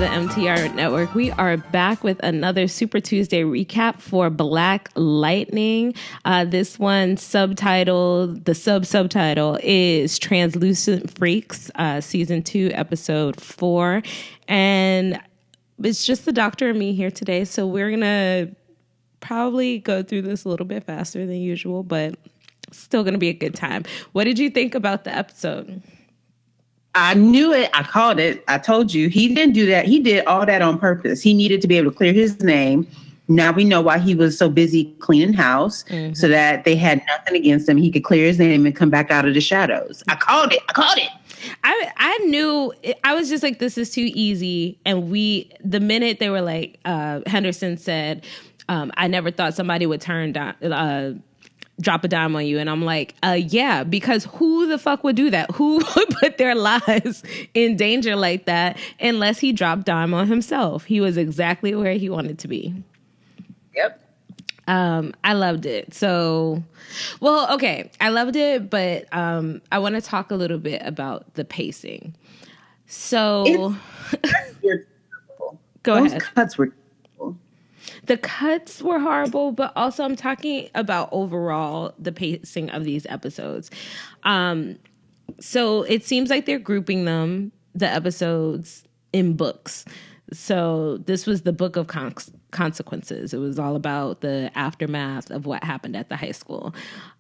the MTR Network. We are back with another Super Tuesday recap for Black Lightning. This one subtitled, the subtitle is Translucent Freaks, Season 2, Episode 4. And it's just the doctor and me here today, so we're going to probably go through this a little bit faster than usual, but still going to be a good time. What did you think about the episode? I knew it. I called it. I told you. He didn't do that. He did all that on purpose. He needed to be able to clear his name. Now we know why he was so busy cleaning house, so that they had nothing against him. He could clear his name and come back out of the shadows. I called it. I knew. I was just like, this is too easy. And the minute they were like, Henderson said, I never thought somebody would drop a dime on you. And I'm like, yeah, because who the fuck would do that? Who would put their lives in danger like that unless he dropped dime on himself? He was exactly where he wanted to be. Yep. I loved it. So, well, okay. I loved it, but I want to talk a little bit about the pacing. So go ahead. Those cuts were The cuts were horrible, but also I'm talking about overall the pacing of these episodes. So it seems like they're grouping the episodes in books. So this was the Book of Consequences. It was all about the aftermath of what happened at the high school.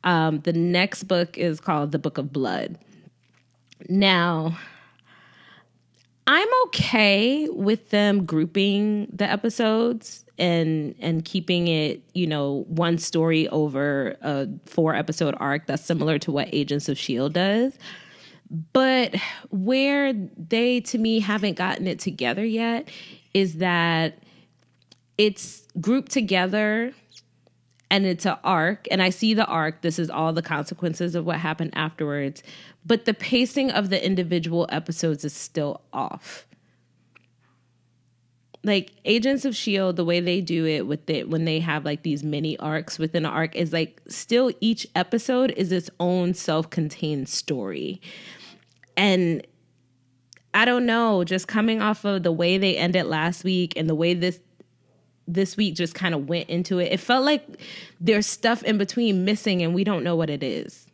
The next book is called The Book of Blood. Now, I'm okay with them grouping the episodes and keeping it, one story over a 4-episode arc that's similar to what Agents of S.H.I.E.L.D. does. But where they, to me, haven't gotten it together yet is that it's grouped together and it's an arc. And I see the arc. This is all the consequences of what happened afterwards. But the pacing of the individual episodes is still off. Like Agents of S.H.I.E.L.D., the way they do it with it when they have like these mini arcs within an arc is like still each episode is its own self-contained story. And I don't know, just coming off of the way they ended last week and the way this week just kind of went into it, it felt like there's stuff in between missing and we don't know what it is.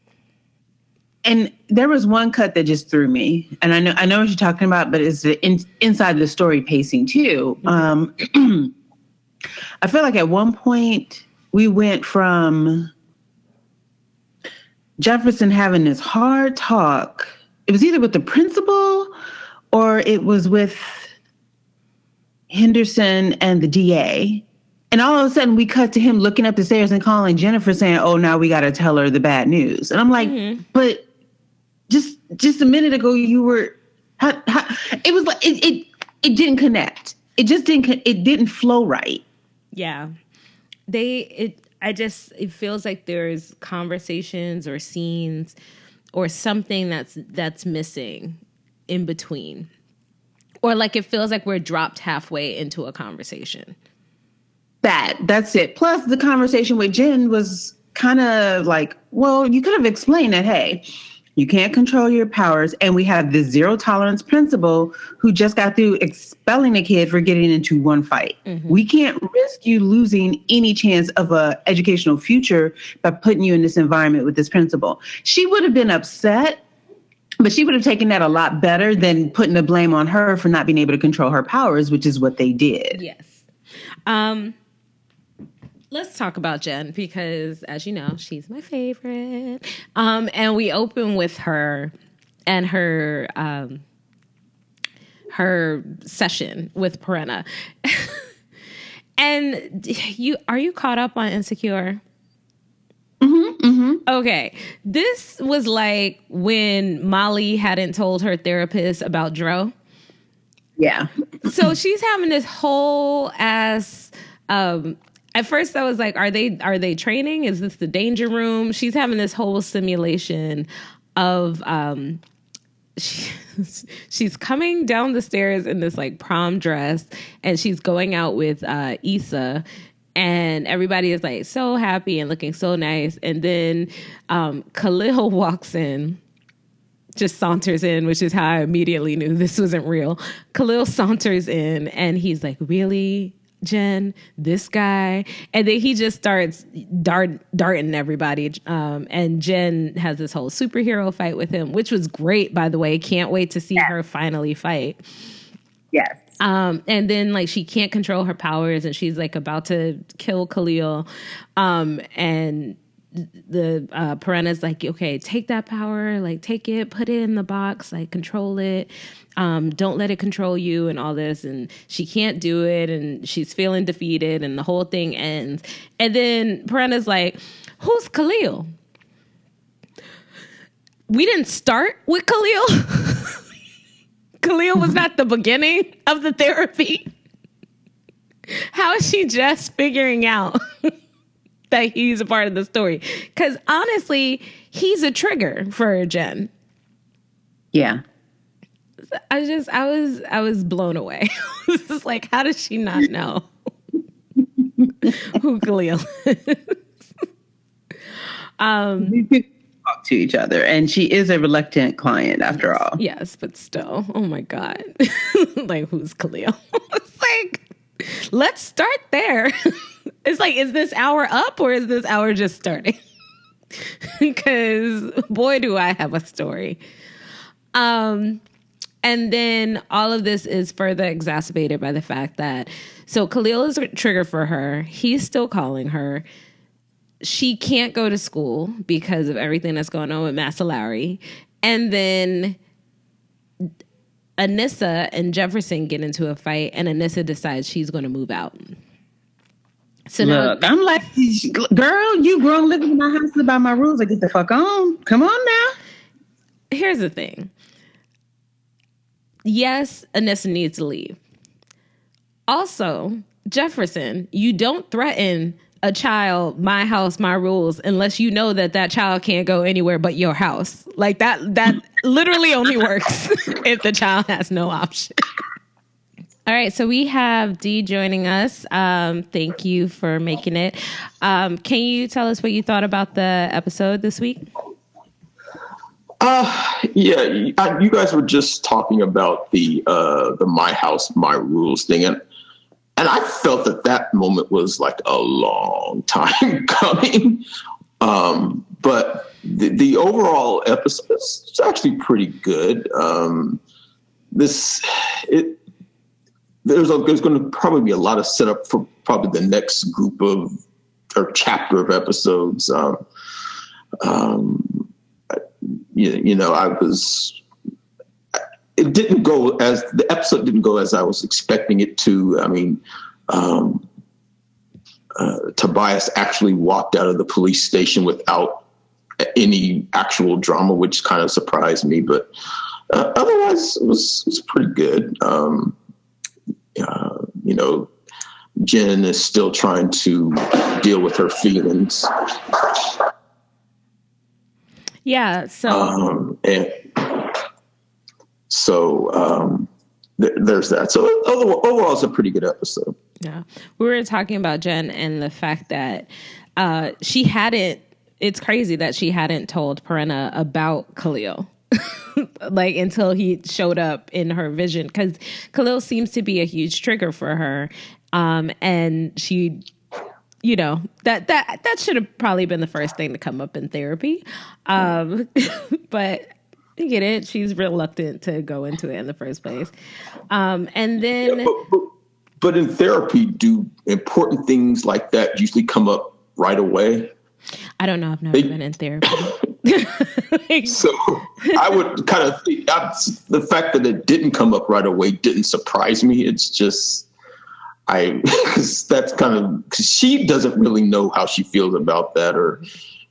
And there was one cut that just threw me, and I know what you're talking about, but it's inside the story pacing too. I feel like at one point we went from Jefferson having this hard talk. It was either with the principal or it was with Henderson and the DA. And all of a sudden we cut to him looking up the stairs and calling Jennifer saying, oh, now we got to tell her the bad news. And I'm like, but just a minute ago you were, it was like, it didn't connect. It just didn't flow right. Yeah. It feels like there's conversations or scenes or something that's missing in between. Or like it feels like we're dropped halfway into a conversation. That's it. Plus the conversation with Jen was kind of like, well, you could have explained that, hey, you can't control your powers. And we have the zero tolerance principal who just got through expelling a kid for getting into one fight. Mm-hmm. We can't risk you losing any chance of a educational future by putting you in this environment with this principal. She would have been upset, but she would have taken that a lot better than putting the blame on her for not being able to control her powers, which is what they did. Yes. Let's talk about Jen because, as you know, she's my favorite. And we open with her and her session with Perenna. And are you caught up on Insecure? Mm-hmm, mm-hmm. Okay. This was like when Molly hadn't told her therapist about Dro. Yeah. So she's having this whole ass... At first I was like, are they training? Is this the danger room? She's having this whole simulation of she's coming down the stairs in this like prom dress and she's going out with Issa and everybody is like so happy and looking so nice. And then Khalil walks in just saunters in, which is how I immediately knew this wasn't real. Khalil saunters in and he's like, really, Jen, this guy? And then he just starts darting everybody. And Jen has this whole superhero fight with him, which was great, by the way. Can't wait to see her finally fight. Yes. And then like she can't control her powers and she's like about to kill Khalil. And the Piranha's like, okay, take that power, like take it, put it in the box, like control it. Don't let it control you and all this. And she can't do it. And she's feeling defeated and the whole thing ends. And then Piranha's like, who's Khalil? We didn't start with Khalil. Khalil was not the beginning of the therapy. How is she just figuring out that he's a part of the story? Because honestly, he's a trigger for Jen. Yeah. I was blown away. This is like, how does she not know who Khalil is? Talk to each other, and she is a reluctant client after all. Yes, but still, oh my God. Like, who's Khalil? It's like, let's start there. It's like, is this hour up or is this hour just starting? Because boy, do I have a story. And then all of this is further exacerbated by the fact that, so Khalil is a trigger for her. He's still calling her. She can't go to school because of everything that's going on with Master Lowry. And then Anissa and Jefferson get into a fight, and Anissa decides she's going to move out. So look, now, I'm like, girl, you grown living in my house by my rules. I get the fuck on. Come on now. Here's the thing. Yes, Anissa needs to leave. Also, Jefferson, you don't threaten a child, my house, my rules, unless you know that that child can't go anywhere but your house. Like that literally only works if the child has no option. All right, so we have Dee joining us. Thank you for making it. Can you tell us what you thought about the episode this week? Yeah, you guys were just talking about the my house, my rules thing, and I felt that moment was like a long time coming. But the overall episode is actually pretty good. There's going to probably be a lot of setup for probably the next group of or chapter of episodes. The episode didn't go as I was expecting it to. I mean, Tobias actually walked out of the police station without any actual drama, which kind of surprised me. But otherwise, it was pretty good. Jen is still trying to deal with her feelings. Yeah. There's that. So overall, it's a pretty good episode. Yeah. We were talking about Jen and the fact that she hadn't, it's crazy that she hadn't told Piranha about Khalil. Like until he showed up in her vision, because Khalil seems to be a huge trigger for her. And she, that should have probably been the first thing to come up in therapy. But you get it. She's reluctant to go into it in the first place. And then, but in therapy, do important things like that usually come up right away? I don't know. I've never been in therapy. So I would kind of think the fact that it didn't come up right away didn't surprise me. It's just, because she doesn't really know how she feels about that, or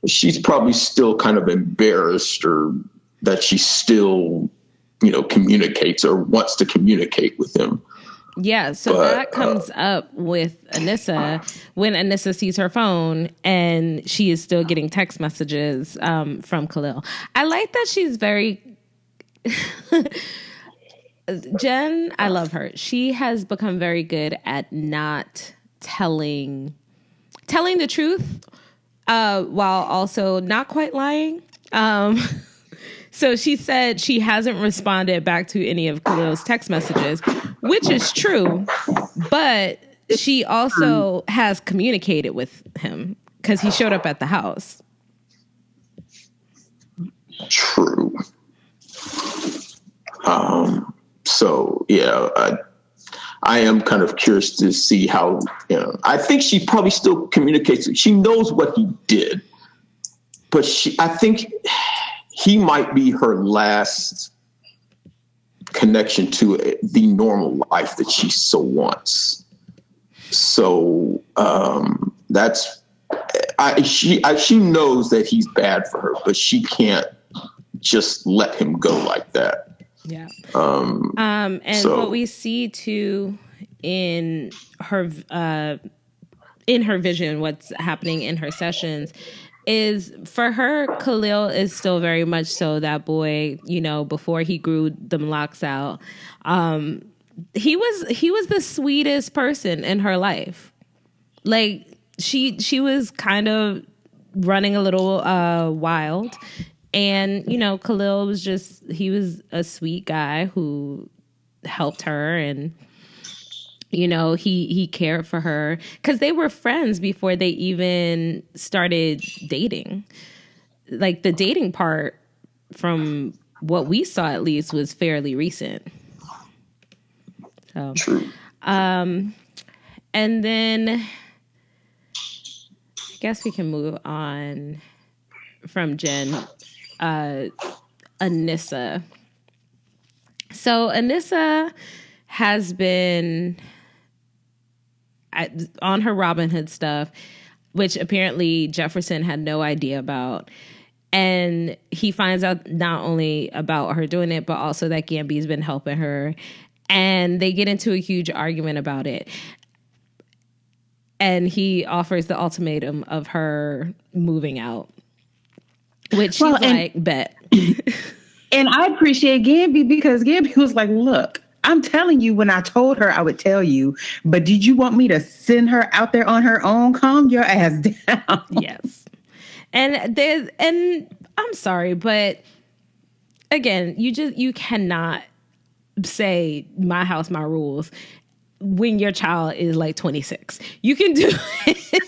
she's probably still kind of embarrassed, or that she still, communicates or wants to communicate with him. Yeah, so that comes up with Anissa when Anissa sees her phone and she is still getting text messages from Khalil. I like that she's very... Jen, I love her. She has become very good at not telling the truth while also not quite lying. So she said she hasn't responded back to any of Khalil's text messages, which is true, but she also has communicated with him because he showed up at the house. True. So yeah, I am kind of curious to see how, I think she probably still communicates. She knows what he did, but I think he might be her last connection to the normal life that she so wants. So she knows that he's bad for her, but she can't just let him go like that. Yeah. What we see too in her vision, what's happening in her sessions, is for her, Khalil is still very much so that boy, before he grew them locks out. He was the sweetest person in her life. Like she was kind of running a little wild. And, Khalil was he was a sweet guy who helped her and, he cared for her because they were friends before they even started dating. Like the dating part, from what we saw at least, was fairly recent. So, true. And then I guess we can move on from Jen. Anissa. So Anissa has been on her Robin Hood stuff, which apparently Jefferson had no idea about. And he finds out not only about her doing it, but also that Gambi's been helping her. And they get into a huge argument about it. And he offers the ultimatum of her moving out. Which she's like, bet. And I appreciate Gambi because Gambi was like, look, I'm telling you when I told her I would tell you, but did you want me to send her out there on her own? Calm your ass down. Yes. And I'm sorry, but again, you cannot say my house, my rules when your child is like 26. You can do it.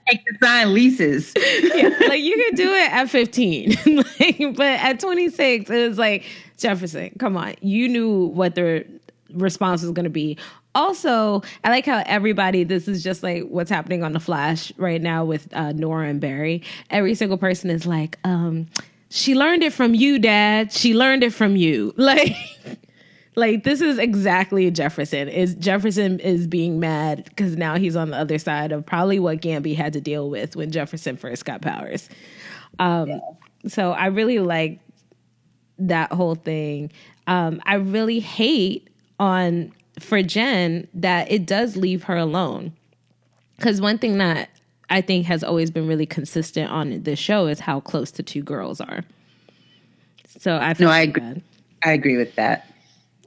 Like to sign leases. Yeah, like you can do it at 15. But at 26, it was like, Jefferson, come on. You knew what the response was going to be. Also, I like how this is just like what's happening on The Flash right now with Nora and Barry. Every single person is like, she learned it from you, Dad. She learned it from you. Like this is exactly Jefferson. Jefferson is being mad because now he's on the other side of probably what Gambi had to deal with when Jefferson first got powers. So I really like that whole thing. I really hate for Jen that it does leave her alone. Because one thing that I think has always been really consistent on this show is how close the two girls are. So I feel I agree with that.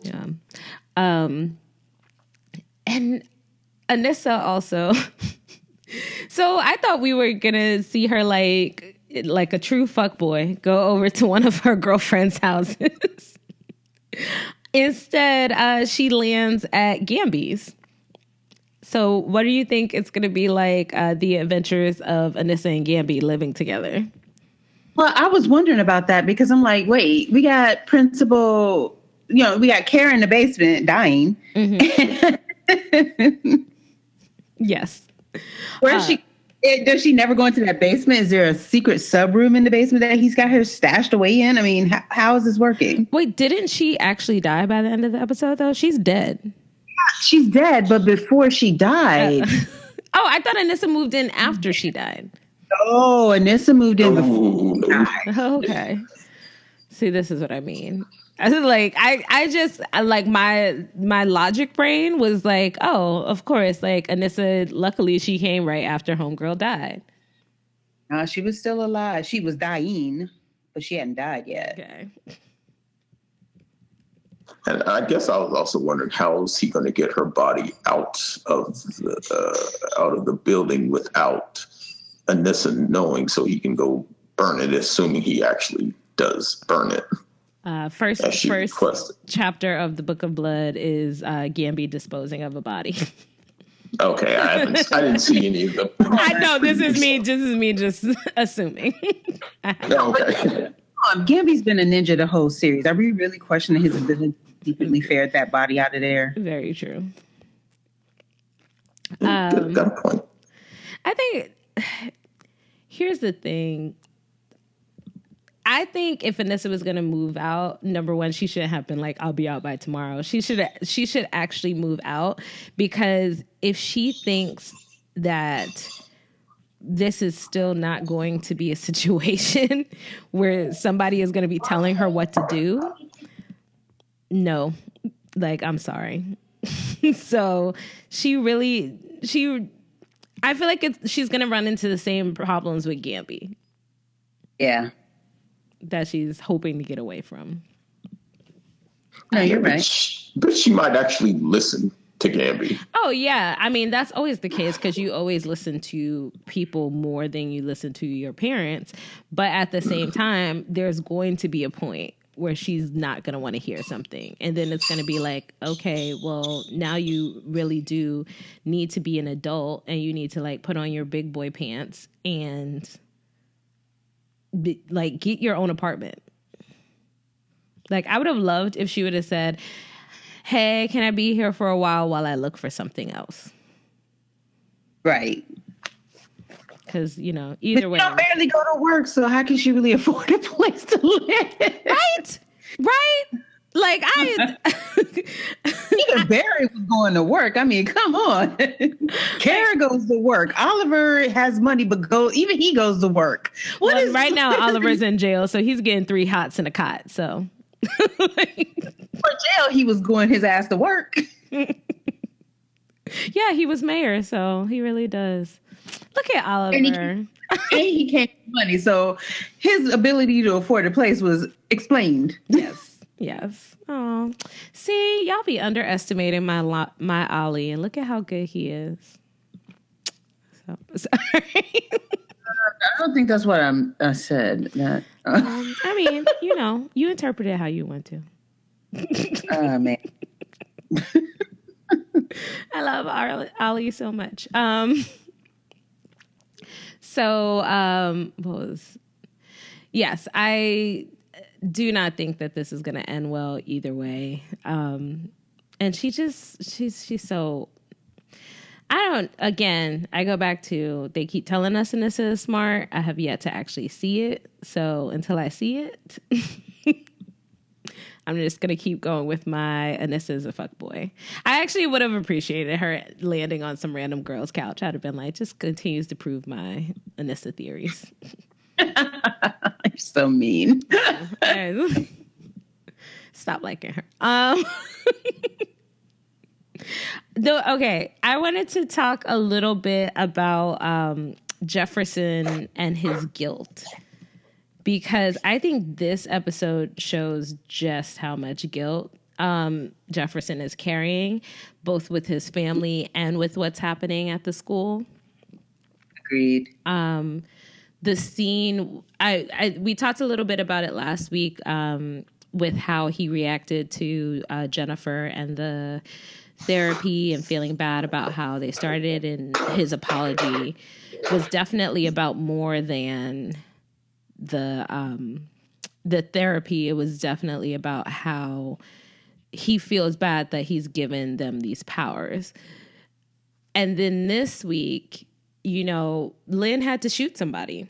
Yeah. And Anissa also. So I thought we were going to see her like a true fuckboy go over to one of her girlfriend's houses. Instead, she lands at Gambi's. So what do you think it's going to be like, the adventures of Anissa and Gambi living together? Well, I was wondering about that because I'm like, wait, we got Principal... we got Kara in the basement dying. Mm-hmm. Yes. Where she does she never go into that basement? Is there a secret sub room in the basement that he's got her stashed away in? I mean, how is this working? Wait, didn't she actually die by the end of the episode though? She's dead. She's dead, but before she died. I thought Anissa moved in after she died. Oh, Anissa moved in before she died. Okay. See, this is what I mean. I just my logic brain was like, oh, of course, like Anissa, luckily she came right after homegirl died. She was still alive. She was dying, but she hadn't died yet. Okay. And I guess I was also wondering how is he going to get her body out of the building without Anissa knowing, so he can go burn it, assuming he actually does burn it. First chapter of the Book of Blood is Gambi disposing of a body. Okay, I didn't see any of them. I know this is me just assuming. Okay. Gambi's been a ninja the whole series. Are we really questioning his ability to really ferret that body out of there? Very true. Got a point. I think here's the thing. I think if Anissa was going to move out, number one, she shouldn't have been like, I'll be out by tomorrow. She should actually move out, because if she thinks that this is still not going to be a situation where somebody is going to be telling her what to do, no, like, I'm sorry. So I feel like she's going to run into the same problems with Gambi. Yeah. That she's hoping to get away from. No, you're right. But she might actually listen to Gambi. Oh, yeah. I mean, that's always the case, because you always listen to people more than you listen to your parents. But at the same time, there's going to be a point where she's not going to want to hear something. And then it's going to be like, okay, well, now you really do need to be an adult, and you need to like put on your big boy pants and like get your own apartment. Like, I would have loved if she would have said, hey, can I be here for a while I look for something else? Right. Because, either way. She don't barely go to work, so how can she really afford a place to live? Right? Like, Even Barry was going to work. I mean, come on. Kara goes to work. Oliver has money, but even he goes to work. Right now, Oliver's in jail, so he's getting 3 hots and a cot, so. For jail, he was going his ass to work. Yeah, he was mayor, so he really does. Look at Oliver. And he came with money, so his ability to afford a place was explained. Yes. Oh, see, y'all be underestimating my Ollie, and look at how good he is. So sorry. I don't think that's what I said. That, I mean, you interpret it how you want to. Man. I love Ollie so much. Yes, I do not think that this is going to end well either way. And she's so, I go back to, they keep telling us Anissa is smart. I have yet to actually see it. So until I see it, I'm just going to keep going with my Anissa is a fuckboy. I actually would have appreciated her landing on some random girl's couch. I'd have been like, just continues to prove my Anissa theories. You're so mean. Stop liking her. Okay, I wanted to talk a little bit about Jefferson and his guilt, because I think this episode shows just how much guilt Jefferson is carrying, both with his family and with what's happening at the school. Agreed. The scene, we talked a little bit about it last week with how he reacted to Jennifer and the therapy and feeling bad about how they started, and his apology was definitely about more than the therapy. It was definitely about how he feels bad that he's given them these powers. And then this week, Lynn had to shoot somebody.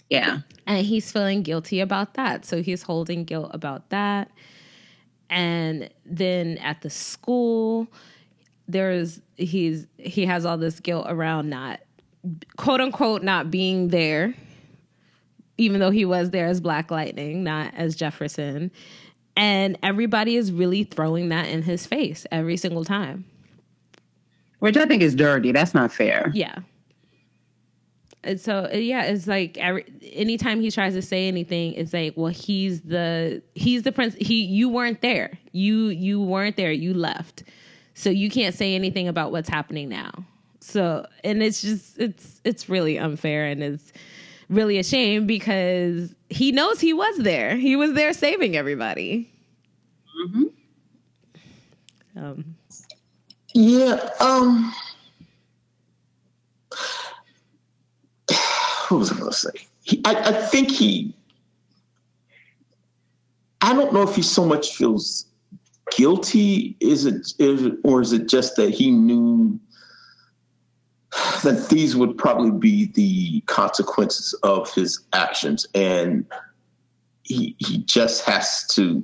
Yeah. And he's feeling guilty about that. So he's holding guilt about that. And then at the school, he has all this guilt around not, quote unquote, not being there, even though he was there as Black Lightning, not as Jefferson. And everybody is really throwing that in his face every single time. Which I think is dirty. That's not fair. Yeah. And so, yeah, it's like anytime he tries to say anything, it's like, well, he's the prince. You weren't there. You weren't there. You left. So you can't say anything about what's happening now. So, and it's just, it's really unfair. And it's really ashamed because he knows he was there. He was there saving everybody. Mm-hmm. Yeah. What was I going to say? I think I don't know if he so much feels guilty, or is it just that he knew that these would probably be the consequences of his actions, and he just has to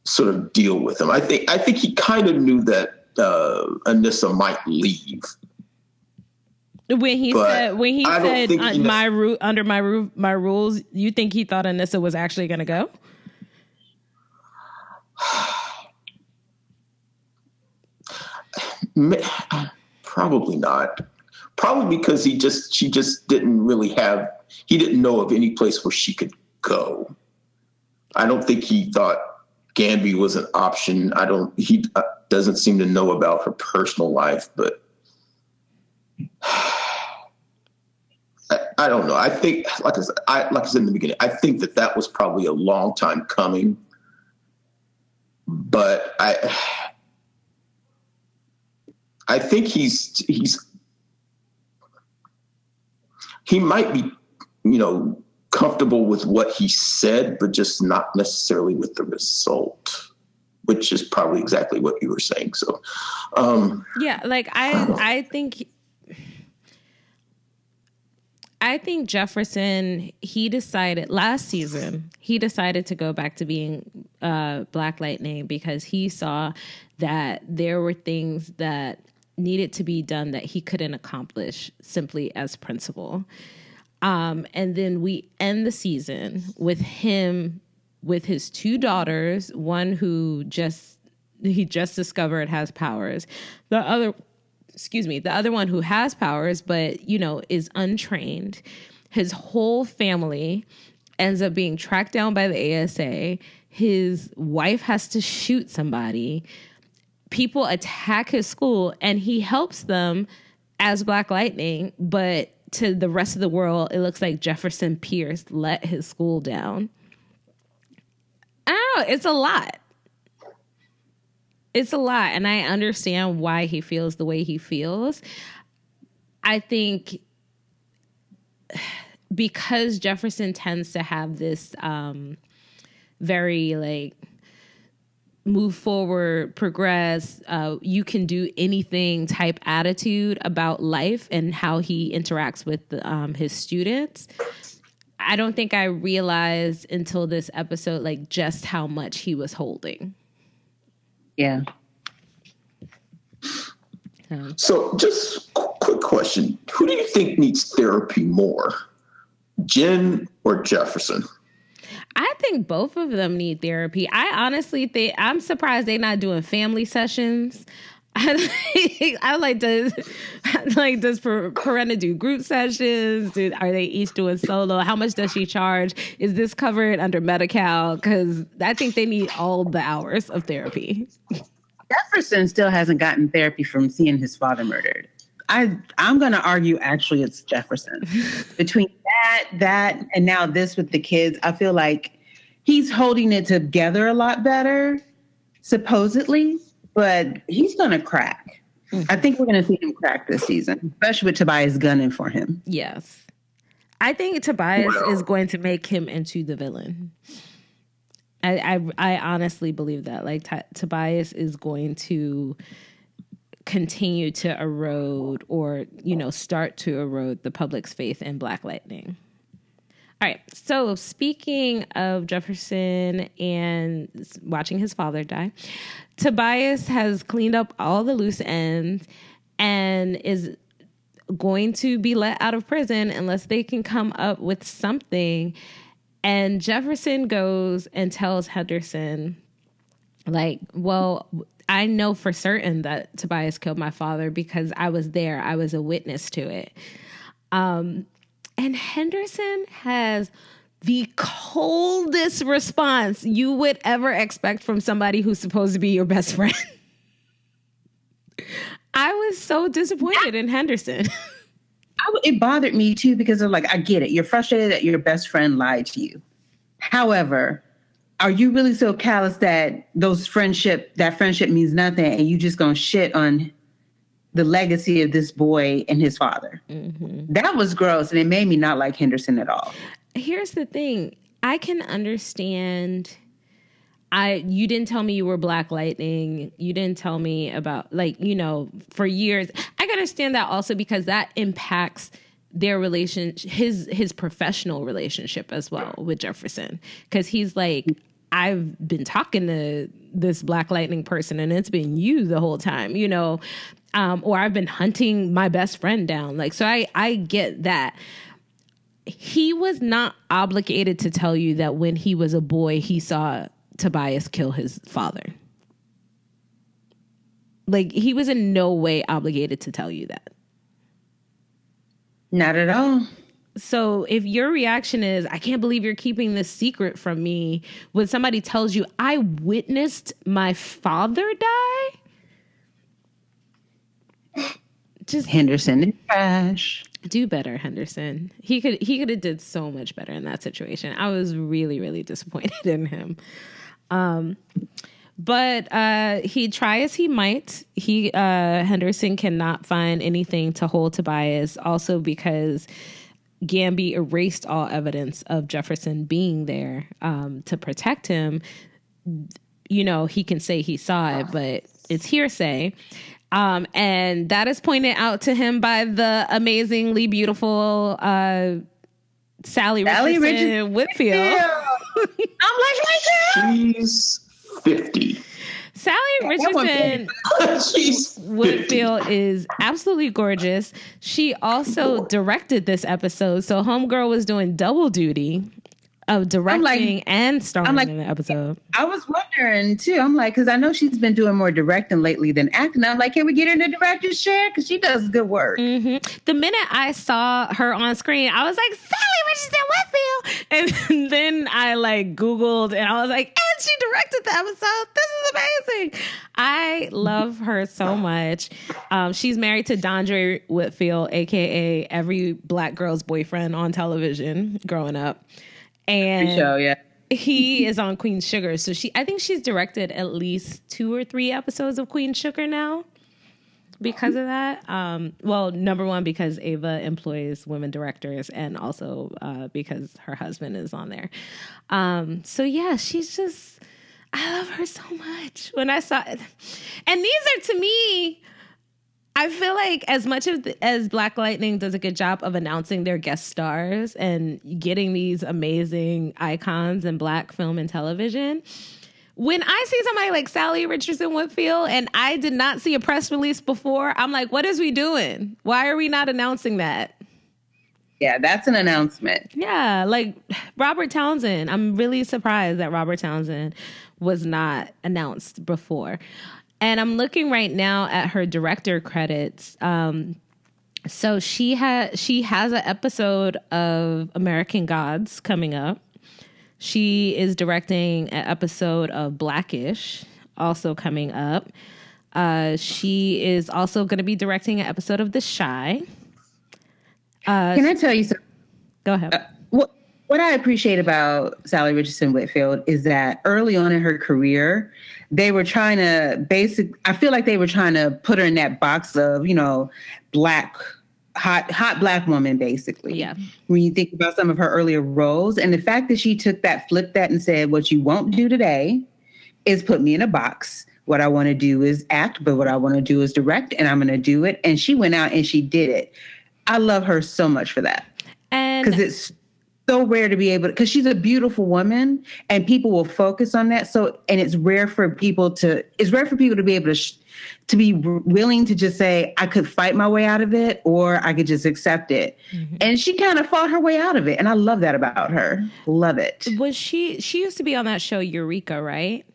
sort of deal with them. I think he kind of knew that Anissa might leave. When he said under my rules, you think he thought Anissa was actually going to go? Probably not. Probably because she just didn't know of any place where she could go. I don't think he thought Gambi was an option. He doesn't seem to know about her personal life, but I don't know. I think, like I said in the beginning, I think that was probably a long time coming, but I think he might be, comfortable with what he said, but just not necessarily with the result, which is probably exactly what you were saying. So, yeah, like I think Jefferson, last season, he decided to go back to being Black Lightning because he saw that there were things that needed to be done that he couldn't accomplish simply as principal. And then we end the season with him with his two daughters, one who he just discovered has powers. The other one who has powers, but, is untrained. His whole family ends up being tracked down by the ASA. His wife has to shoot somebody. People attack his school, and he helps them as Black Lightning, but to the rest of the world, it looks like Jefferson Pierce let his school down. I don't know. It's a lot. It's a lot, and I understand why he feels the way he feels. I think because Jefferson tends to have this very, move forward, progress, you can do anything type attitude about life and how he interacts with his students. I don't think I realized until this episode, just how much he was holding. Yeah. So just quick question. Who do you think needs therapy more, Jen or Jefferson? I think both of them need therapy. I honestly think, I'm surprised they're not doing family sessions. Does Parenna do group sessions? Are they each doing solo? How much does she charge? Is this covered under Medi-Cal? Because I think they need all the hours of therapy. Jefferson still hasn't gotten therapy from seeing his father murdered. I'm going to argue, actually, it's Jefferson. Between that, and now this with the kids, I feel like he's holding it together a lot better, supposedly, but he's going to crack. Mm-hmm. I think we're going to see him crack this season, especially with Tobias gunning for him. Yes. I think Tobias is going to make him into the villain. I honestly believe that. Tobias is going to continue to erode or, start to erode the public's faith in Black Lightning. All right. So speaking of Jefferson and watching his father die, Tobias has cleaned up all the loose ends and is going to be let out of prison unless they can come up with something. And Jefferson goes and tells Henderson, I know for certain that Tobias killed my father because I was there. I was a witness to it. And Henderson has the coldest response you would ever expect from somebody who's supposed to be your best friend. I was so disappointed in Henderson. It bothered me too because of like, I get it. You're frustrated that your best friend lied to you. However, are you really so callous that that friendship means nothing and you just gonna shit on the legacy of this boy and his father? Mm-hmm. That was gross, and it made me not like Henderson at all. Here's the thing. I can understand. You didn't tell me you were Black Lightning. You didn't tell me about, like, you know, for years. I can understand that also because that impacts their his professional relationship as well with Jefferson. Because he's like, I've been talking to this Black Lightning person and it's been you the whole time, you know, or I've been hunting my best friend down. Like, so I get that. He was not obligated to tell you that when he was a boy, he saw Tobias kill his father. Like, he was in no way obligated to tell you that. Not at all. So if your reaction is, I can't believe you're keeping this secret from me, when somebody tells you, I witnessed my father die, just Henderson is trash. Do better, Henderson. He could have did so much better in that situation. I was really, really disappointed in him. But he try as he might, Henderson cannot find anything to hold Tobias, also because Gambi erased all evidence of Jefferson being there to protect him. You know, he can say he saw it, but it's hearsay. And that is pointed out to him by the amazingly beautiful Sally Richardson Whitfield. I'm like, she's 50. Sally Richardson Whitfield is absolutely gorgeous. She also directed this episode, so Homegirl was doing double duty of directing and starring in the episode. I was wondering too. I'm like, because I know she's been doing more directing lately than acting. I'm like, can we get her in the director's chair? Because she does good work. Mm-hmm. The minute I saw her on screen, I was like, Sally Richardson Whitfield. And then I like Googled and I was like, and she directed the episode. This is amazing. I love her so much. She's married to Dondre Whitfield, aka every Black girl's boyfriend on television growing up. And show, yeah. He is on Queen Sugar. So I think she's directed at least 2 or 3 episodes of Queen Sugar now because of that. Well, number one, because Ava employs women directors, and also because her husband is on there. So yeah, she's just, I love her so much. When I saw it, and these are, to me, I feel like as much as Black Lightning does a good job of announcing their guest stars and getting these amazing icons in Black film and television, when I see somebody like Sally Richardson Whitfield and I did not see a press release before, I'm like, what is we doing? Why are we not announcing that? Yeah, that's an announcement. Yeah, like Robert Townsend. I'm really surprised that Robert Townsend was not announced before. And I'm looking right now at her director credits. So she has an episode of American Gods coming up. She is directing an episode of Blackish, also coming up. She is also going to be directing an episode of The Chi. Can I tell you something? Go ahead. What I appreciate about Sally Richardson Whitfield is that early on in her career, they were trying to I feel like they were trying to put her in that box of, you know, hot Black woman, basically. Yeah. When you think about some of her earlier roles, and the fact that she flipped that and said, what you won't do today is put me in a box. What I want to do is act, but what I want to do is direct, and I'm going to do it. And she went out and she did it. I love her so much for that. And because it's so rare to be able to, because she's a beautiful woman and people will focus on that. So, and it's rare for people to be able to be willing to just say, I could fight my way out of it or I could just accept it. Mm-hmm. And she kind of fought her way out of it. And I love that about her. Love it. Was she used to be on that show Eureka, right?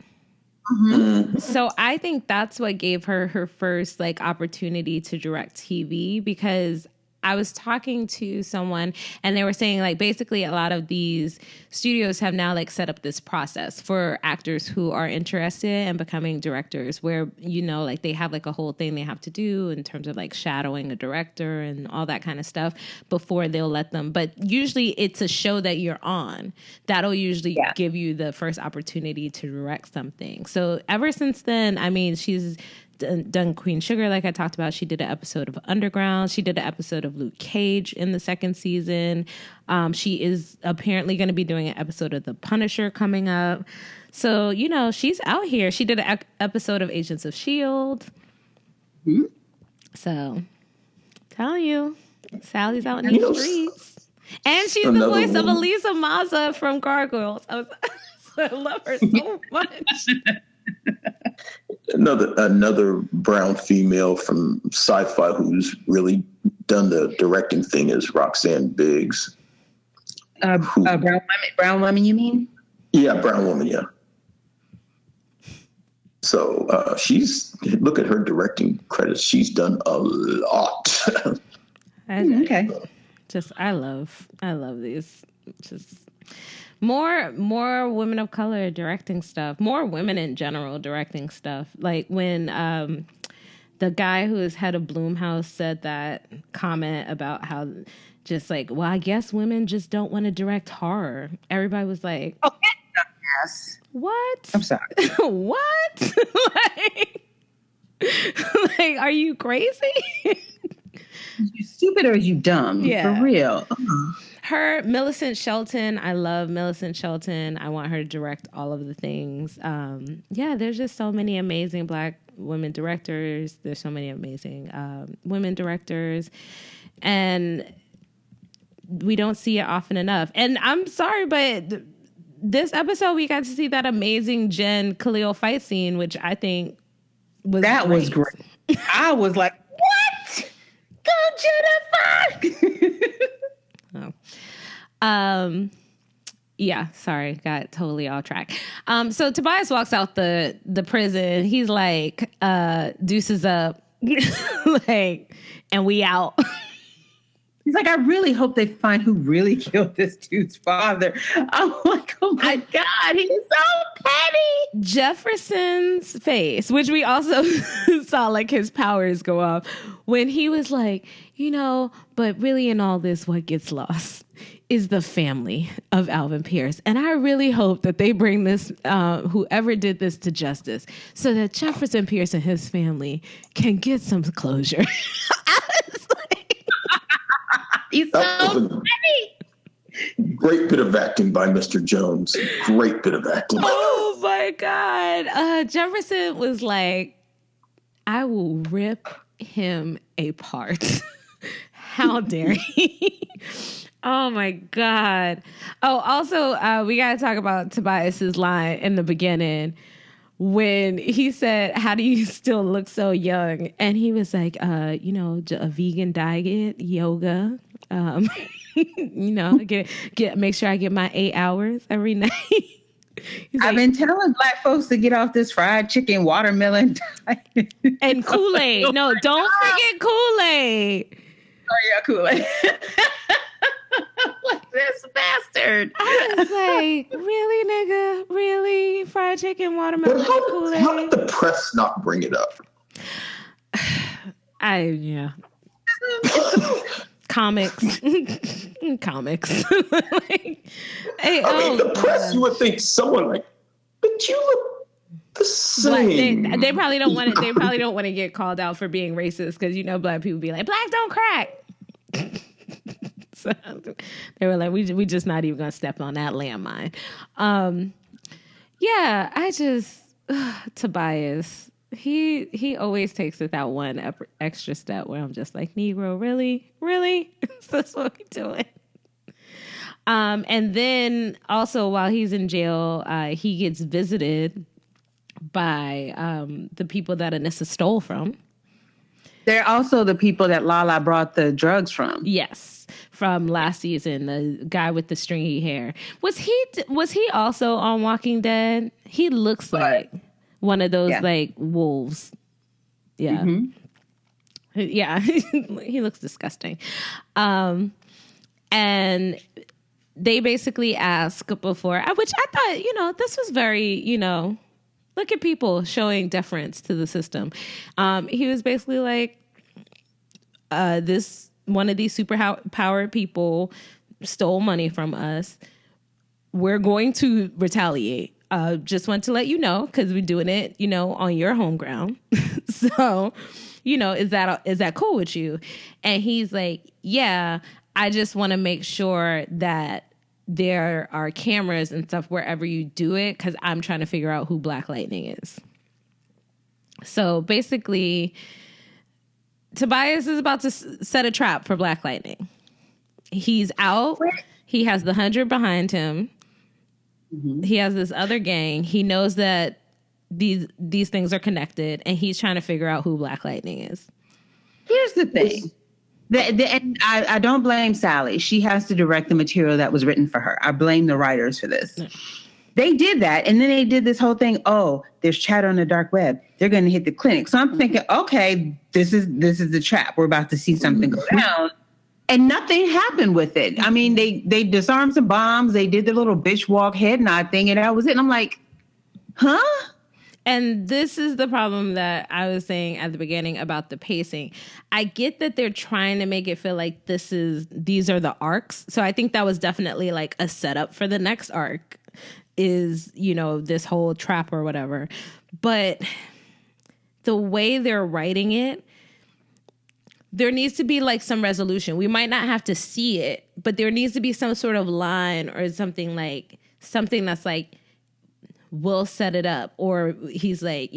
Mm-hmm. So I think that's what gave her first like opportunity to direct TV, because I was talking to someone and they were saying like basically a lot of these studios have now like set up this process for actors who are interested in becoming directors where, you know, like they have like a whole thing they have to do in terms of like shadowing a director and all that kind of stuff before they'll let them. But usually it's a show that you're on that'll usually give you the first opportunity to direct something. So ever since then, I mean, she's done Queen Sugar, like I talked about. She did an episode of Underground. She did an episode of Luke Cage in the second season. She is apparently going to be doing an episode of The Punisher coming up. So, you know, she's out here. She did an episode of Agents of S.H.I.E.L.D. Mm-hmm. So, telling you, Sally's out in the streets. And she's the voice of Elisa Maza from Gargoyles. I love her so much. Another brown female from sci-fi who's really done the directing thing is Roxanne Biggs. Brown woman, you mean? Yeah, brown woman, yeah. So look at her directing credits. She's done a lot. Okay. I love these. Just more women of color directing stuff, more women in general directing stuff. Like when the guy who is head of Blumhouse said that comment about how just like, well, I guess women just don't want to direct horror. Everybody was like, oh, yes. What? I'm sorry. What? like, are you crazy? You stupid or are you dumb? Yeah. For real. Her, Millicent Shelton, I love Millicent Shelton. I want her to direct all of the things. There's just so many amazing Black women directors. There's so many amazing women directors. And we don't see it often enough. And I'm sorry, but this episode, we got to see that amazing Jen Khalil fight scene, which I think was great. I was like, what? Go Jennifer! Yeah, sorry, got totally off track. So Tobias walks out the prison. He's like, deuces up, like, and we out. He's like, I really hope they find who really killed this dude's father. I'm like, oh my God, he's so petty. Jefferson's face, which we also saw like his powers go off when he was like, you know, but really in all this, what gets lost is the family of Alvin Pierce. And I really hope that they bring this, whoever did this, to justice so that Jefferson Pierce and his family can get some closure. He's so funny. Great bit of acting by Mr. Jones. Great bit of acting. Oh my God. Jefferson was like, I will rip him apart. How dare he? Oh my God. Oh, also, we got to talk about Tobias's line in the beginning when he said, how do you still look so young? And he was like, you know, a vegan diet, yoga, you know, make sure I get my 8 hours every night. I've been telling Black folks to get off this fried chicken watermelon diet. And Kool-Aid. No, don't forget Kool-Aid. Oh yeah, Kool-Aid. Like this bastard. I was like, really, nigga? Really? Fried chicken, watermelon, Kool-Aid? How did the press not bring it up? Comics. Comics. Like, hey, the press, you would think someone like, but you look the same. They probably don't want it. They probably don't want to get called out for being racist because, you know, Black people be like, Blacks don't crack. So they were like, we just not even gonna step on that landmine. Tobias, he always takes it that one extra step where I'm just like, Negro, really? That's what we doing. And then also while he's in jail, he gets visited by the people that Anissa stole from. They're also the people that Lala brought the drugs from. Yes, from last season, the guy with the stringy hair. Was he also on Walking Dead? He looks like one of those like wolves. Yeah. Mm-hmm. Yeah, he looks disgusting. And they basically ask before, which I thought, this was very, look at people showing deference to the system. He was basically like, one of these super powered people stole money from us. We're going to retaliate. Just want to let you know, because we're doing it, on your home ground. So, is that cool with you? And he's like, yeah, I just want to make sure that there are cameras and stuff wherever you do it, because I'm trying to figure out who Black Lightning is. So basically, Tobias is about to set a trap for Black Lightning. He's out. He has the 100 behind him. Mm-hmm. He has this other gang. He knows that these things are connected, and he's trying to figure out who Black Lightning is. Here's the thing. And I don't blame Sally. She has to direct the material that was written for her. I blame the writers for this. No. They did that, and then they did this whole thing. Oh, there's chatter on the dark web. They're going to hit the clinic. So I'm thinking, okay, this is the trap. We're about to see something go down. And nothing happened with it. I mean, they disarmed some bombs. They did the little bitch walk head nod thing, and that was it. And I'm like, huh? And this is the problem that I was saying at the beginning about the pacing. I get that they're trying to make it feel like these are the arcs. So I think that was definitely like a setup for the next arc is, this whole trap or whatever. But the way they're writing it, there needs to be like some resolution. We might not have to see it, but there needs to be some sort of line or something that's like, we'll set it up. Or he's like,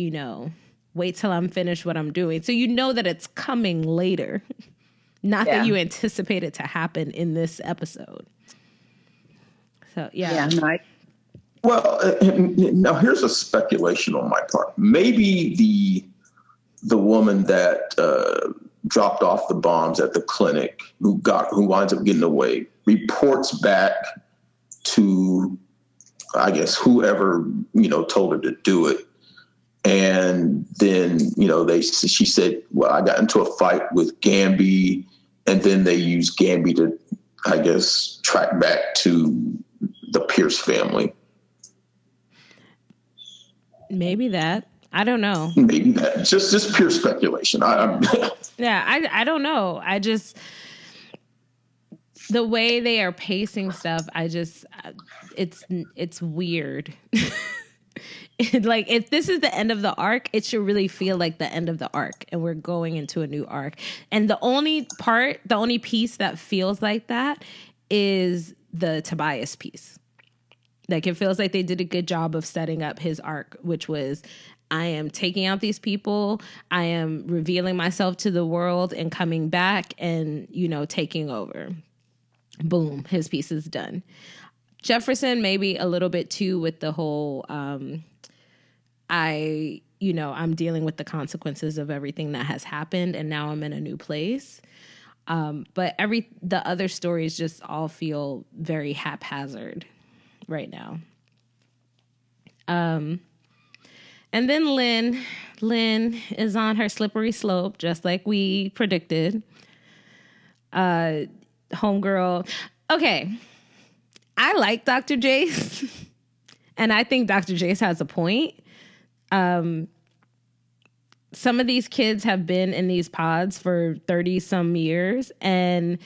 wait till I'm finished what I'm doing. So that it's coming later. Not that you anticipate it to happen in this episode. So, yeah. Well, now here's a speculation on my part. Maybe the woman that dropped off the bombs at the clinic, who winds up getting away, reports back to, I guess, whoever, told her to do it. And then, she said, well, I got into a fight with Gambi, and then they used Gambi to, I guess, track back to the Pierce family. Maybe that. I don't know. Maybe that. Just pure speculation. I don't know. The way they are pacing stuff, it's weird. Like, if this is the end of the arc, it should really feel like the end of the arc, and we're going into a new arc. And the only piece that feels like that is the Tobias piece. Like, it feels like they did a good job of setting up his arc, which was, I am taking out these people. I am revealing myself to the world and coming back and, taking over. Boom, his piece is done. Jefferson, maybe a little bit too, with the whole, I'm dealing with the consequences of everything that has happened, and now I'm in a new place. But the other stories just all feel very haphazard right now. And then Lynn is on her slippery slope, just like we predicted. Homegirl. Okay. I like Dr. Jace, and I think Dr. Jace has a point. Some of these kids have been in these pods for 30 some years, and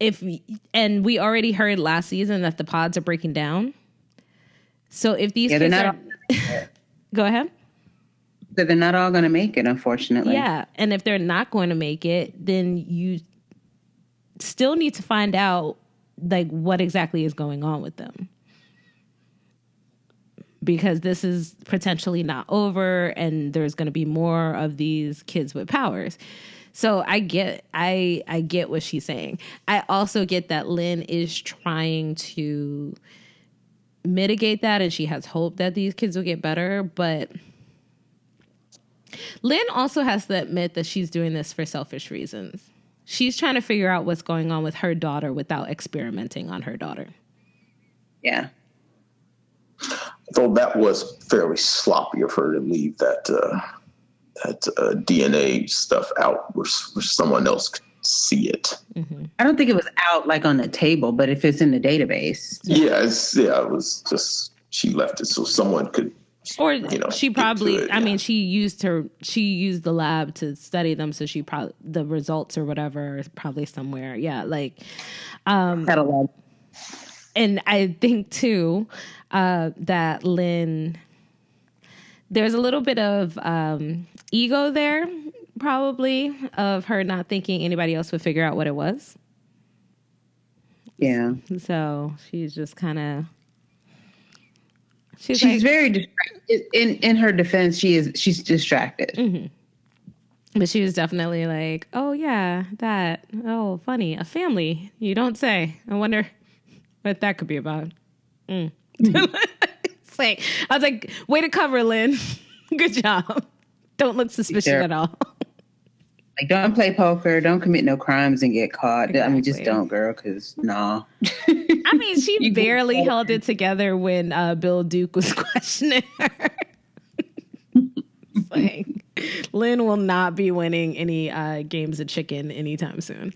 we already heard last season that the pods are breaking down. So if these kids go ahead. So they're not all going to make it, unfortunately. Yeah, and if they're not going to make it, then you still need to find out like what exactly is going on with them. Because this is potentially not over, and there's going to be more of these kids with powers. So I get what she's saying. I also get that Lynn is trying to mitigate that, and she has hope that these kids will get better. But Lynn also has to admit that she's doing this for selfish reasons. She's trying to figure out what's going on with her daughter without experimenting on her daughter. Yeah. Though that was fairly sloppy of her to leave that DNA stuff out where someone else could see it. Mm-hmm. I don't think it was out like on the table, but if it's in the database. It was just, she left it so someone could, or she probably, she used the lab to study them. So she probably, the results or whatever is probably somewhere. Yeah. Like, Had a lab. And I think too, that Lynn, there's a little bit of ego there, probably, of her not thinking anybody else would figure out what it was. Yeah. So she's just kind of, she's like, very distracted. In her defense, she's distracted. Mm-hmm. But she was definitely like, oh yeah, that, oh funny, a family, you don't say. I wonder what that could be about. It's like, I was like, way to cover, Lynn. Good job. Don't look suspicious at all. Like, don't play poker. Don't commit no crimes and get caught. Exactly. I mean, just don't, girl, because no. I mean, she barely held it together when Bill Duke was questioning her. Like, Lynn will not be winning any games of chicken anytime soon.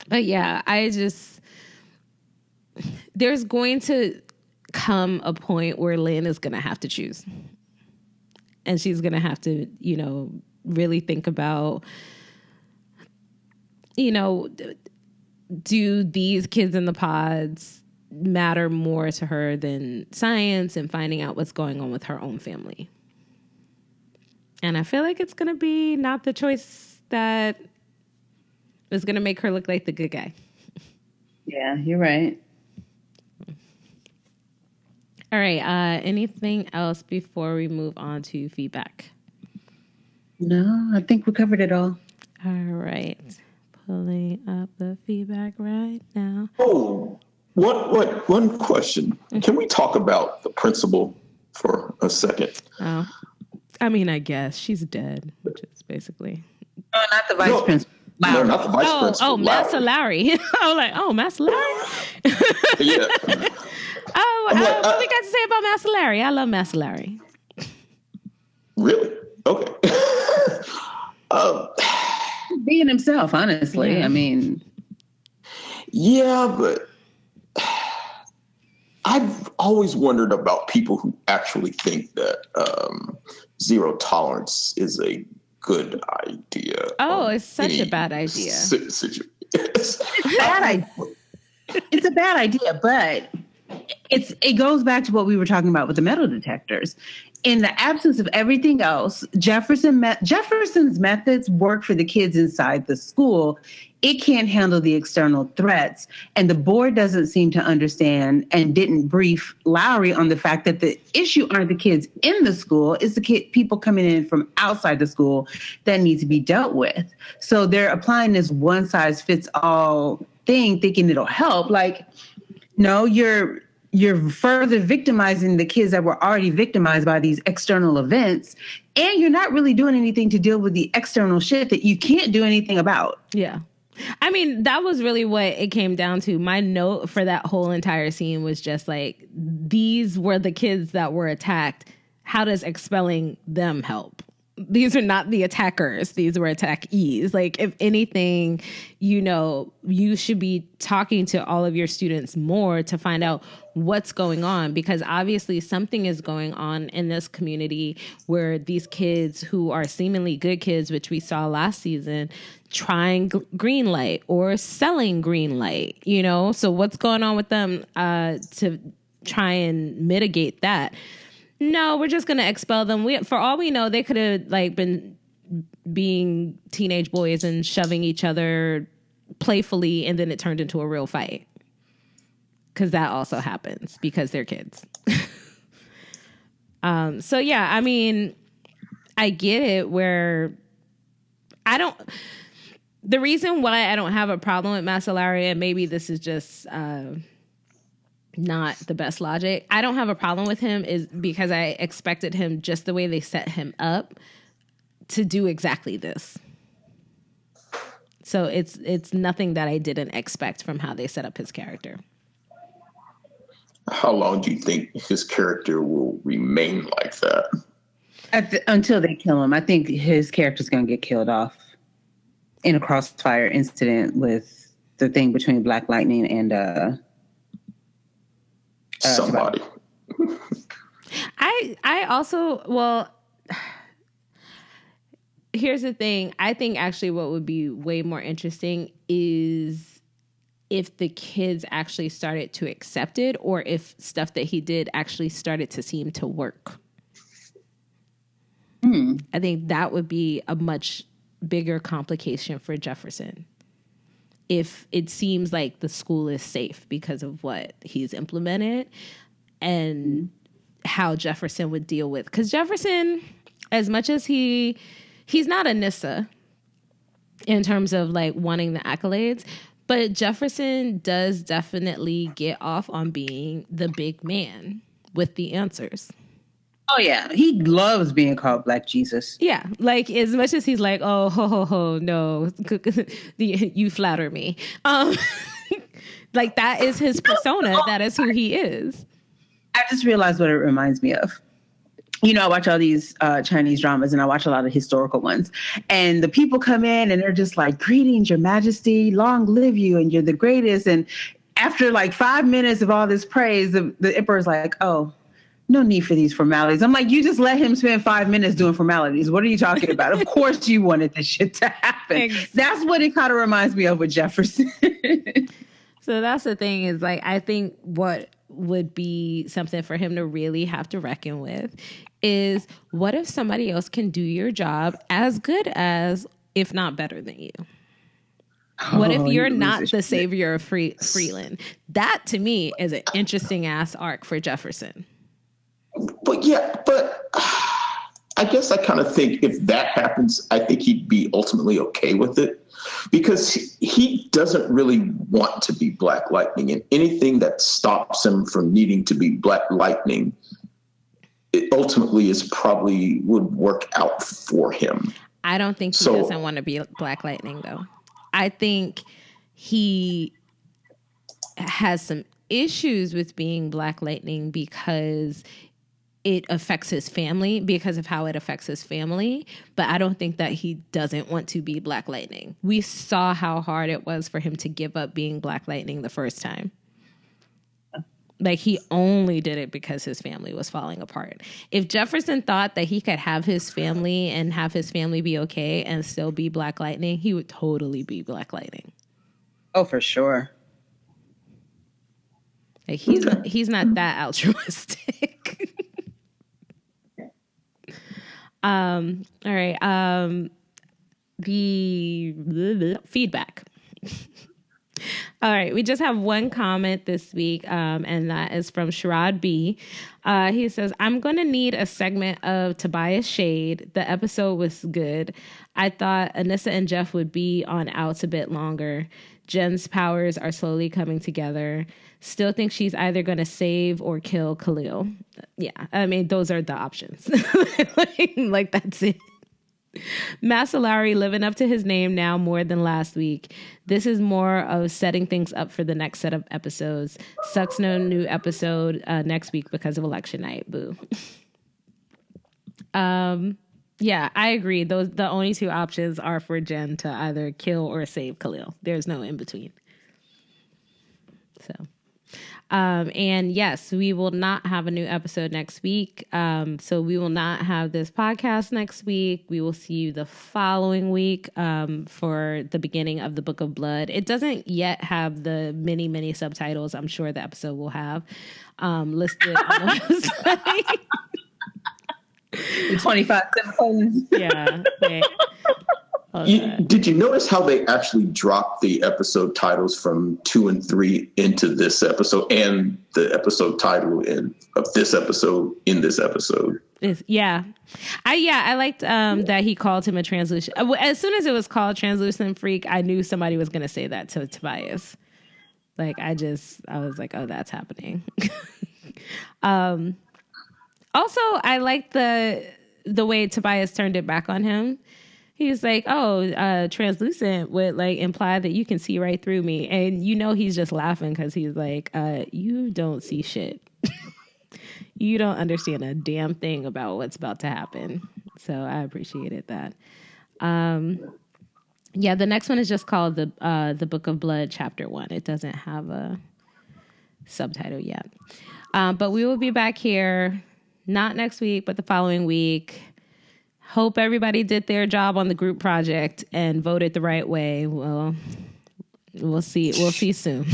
But yeah, there's going to come a point where Lynn is going to have to choose. And she's going to have to, really think about, do these kids in the pods matter more to her than science and finding out what's going on with her own family? And I feel like it's going to be not the choice that is going to make her look like the good guy. Yeah, you're right. All right. Anything else before we move on to feedback? No, I think we covered it all. All right. Pulling up the feedback right now. Oh, one question. Can we talk about the principal for a second? Oh, I mean, I guess she's dead, which is basically. Oh, not the vice principal. Lowry. No, not the vice principal. Oh, Master Lowry. I was like, oh, Master Lowry? Yeah. What we got to say about Master Larry? I love Master Larry. Really? Okay. Being himself, honestly. Yeah. I mean. Yeah, but I've always wondered about people who actually think that zero tolerance is a good idea. Oh, it's such a bad idea. It's a bad idea. It's a bad idea, but it goes back to what we were talking about with the metal detectors. In the absence of everything else, Jefferson's methods work for the kids inside the school. It can't handle the external threats. And the board doesn't seem to understand and didn't brief Lowry on the fact that the issue aren't the kids in the school, it's the people coming in from outside the school that need to be dealt with. So they're applying this one-size-fits-all thing, thinking it'll help. Like, no, you're further victimizing the kids that were already victimized by these external events, and you're not really doing anything to deal with the external shit that you can't do anything about. Yeah. I mean, that was really what it came down to. My note for that whole entire scene was just like, these were the kids that were attacked. How does expelling them help? These are not the attackers. These were attackees. Like, if anything, you should be talking to all of your students more to find out what's going on, because obviously something is going on in this community where these kids who are seemingly good kids, which we saw last season, trying green light or selling green light, So what's going on with them to try and mitigate that? No, we're just going to expel them. For all we know, they could have been being teenage boys and shoving each other playfully, and then it turned into a real fight. Because that also happens because they're kids. So yeah, I mean, I get it where the reason why I don't have a problem with Masalaria, and maybe this is just not the best logic, I don't have a problem with him is because I expected him, just the way they set him up, to do exactly this. So it's nothing that I didn't expect from how they set up his character. How long do you think his character will remain like that? Until they kill him. I think his character's going to get killed off in a crossfire incident with the thing between Black Lightning and somebody. I also, well, here's the thing. I think actually what would be way more interesting is if the kids actually started to accept it, or if stuff that he did actually started to seem to work. I think that would be a much bigger complication for Jefferson. If it seems like the school is safe because of what he's implemented and how Jefferson would deal with. Because Jefferson, as much as he's not Anissa in terms of like wanting the accolades, but Jefferson does definitely get off on being the big man with the answers. Oh, yeah. He loves being called Black Jesus. Yeah. Like, as much as he's like, oh, ho, no, you flatter me. Like, that is his persona. That is who he is. I just realized what it reminds me of. You know, I watch all these Chinese dramas, and I watch a lot of historical ones. And the people come in, and they're just like, greetings, your majesty, long live you, and you're the greatest. And after like 5 minutes of all this praise, the emperor's like, oh, no need for these formalities. I'm like, you just let him spend 5 minutes doing formalities. What are you talking about? Of course you wanted this shit to happen. That's what it kind of reminds me of with Jefferson. So that's the thing is, like, I think what would be something for him to really have to reckon with is, what if somebody else can do your job as good as, if not better than you? What if you're not the savior of Freeland? That, to me, is an interesting ass arc for Jefferson. But I guess I kind of think if that happens, I think he'd be ultimately okay with it, because he doesn't really want to be Black Lightning, and anything that stops him from needing to be Black Lightning, it ultimately is probably would work out for him. I don't think he doesn't want to be Black Lightning, though. I think he has some issues with being Black Lightning because it affects his family, because of how it affects his family. But I don't think that he doesn't want to be Black Lightning. We saw how hard it was for him to give up being Black Lightning the first time. Like, he only did it because his family was falling apart. If Jefferson thought that he could have his family and have his family be okay and still be Black Lightning, he would totally be Black Lightning. Oh, for sure. Like, he's not that altruistic. All right. The feedback. All right. We just have one comment this week, and that is from Sherrod B. He says, I'm going to need a segment of Tobias shade. The episode was good. I thought Anissa and Jeff would be on outs a bit longer. Jen's powers are slowly coming together. Still think she's either going to save or kill Khalil. Yeah, I mean, those are the options. like, that's it. Masalari living up to his name now more than last week. This is more of setting things up for the next set of episodes. Sucks no new episode next week because of election night. Boo. Yeah, I agree. The only two options are for Jen to either kill or save Khalil. There's no in between. So, and yes, we will not have a new episode next week. So we will not have this podcast next week. We will see you the following week for the beginning of the Book of Blood. It doesn't yet have the many subtitles I'm sure the episode will have listed on the website. 25 semicolons. Yeah. Did you notice how they actually dropped the episode titles from 2 and 3 into this episode, and the episode title of this episode in this episode? I liked that he called him a translucent. As soon as it was called Translucent Freak, I knew somebody was going to say that to Tobias. Like, I was like, oh, that's happening. Also, I liked the way Tobias turned it back on him. He's like, oh, translucent would like imply that you can see right through me. And you know he's just laughing because he's like, you don't see shit. You don't understand a damn thing about what's about to happen. So I appreciated that. Yeah, the next one is just called the Book of Blood, Chapter 1. It doesn't have a subtitle yet. But we will be back here, not next week, but the following week. Hope everybody did their job on the group project and voted the right way. Well, we'll see. We'll see soon.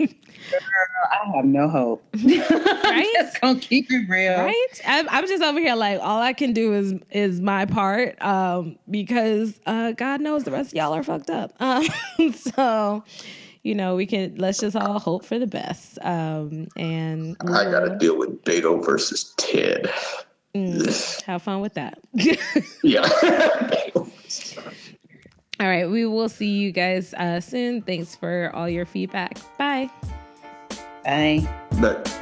I have no hope. Right? Just gonna keep it real. Right? I'm just over here like, all I can do is my part, because God knows the rest of y'all are fucked up. So, let's just all hope for the best. And I got to deal with Beto versus Ted. Have fun with that. Yeah. All right. We will see you guys soon. Thanks for all your feedback. Bye. Bye. But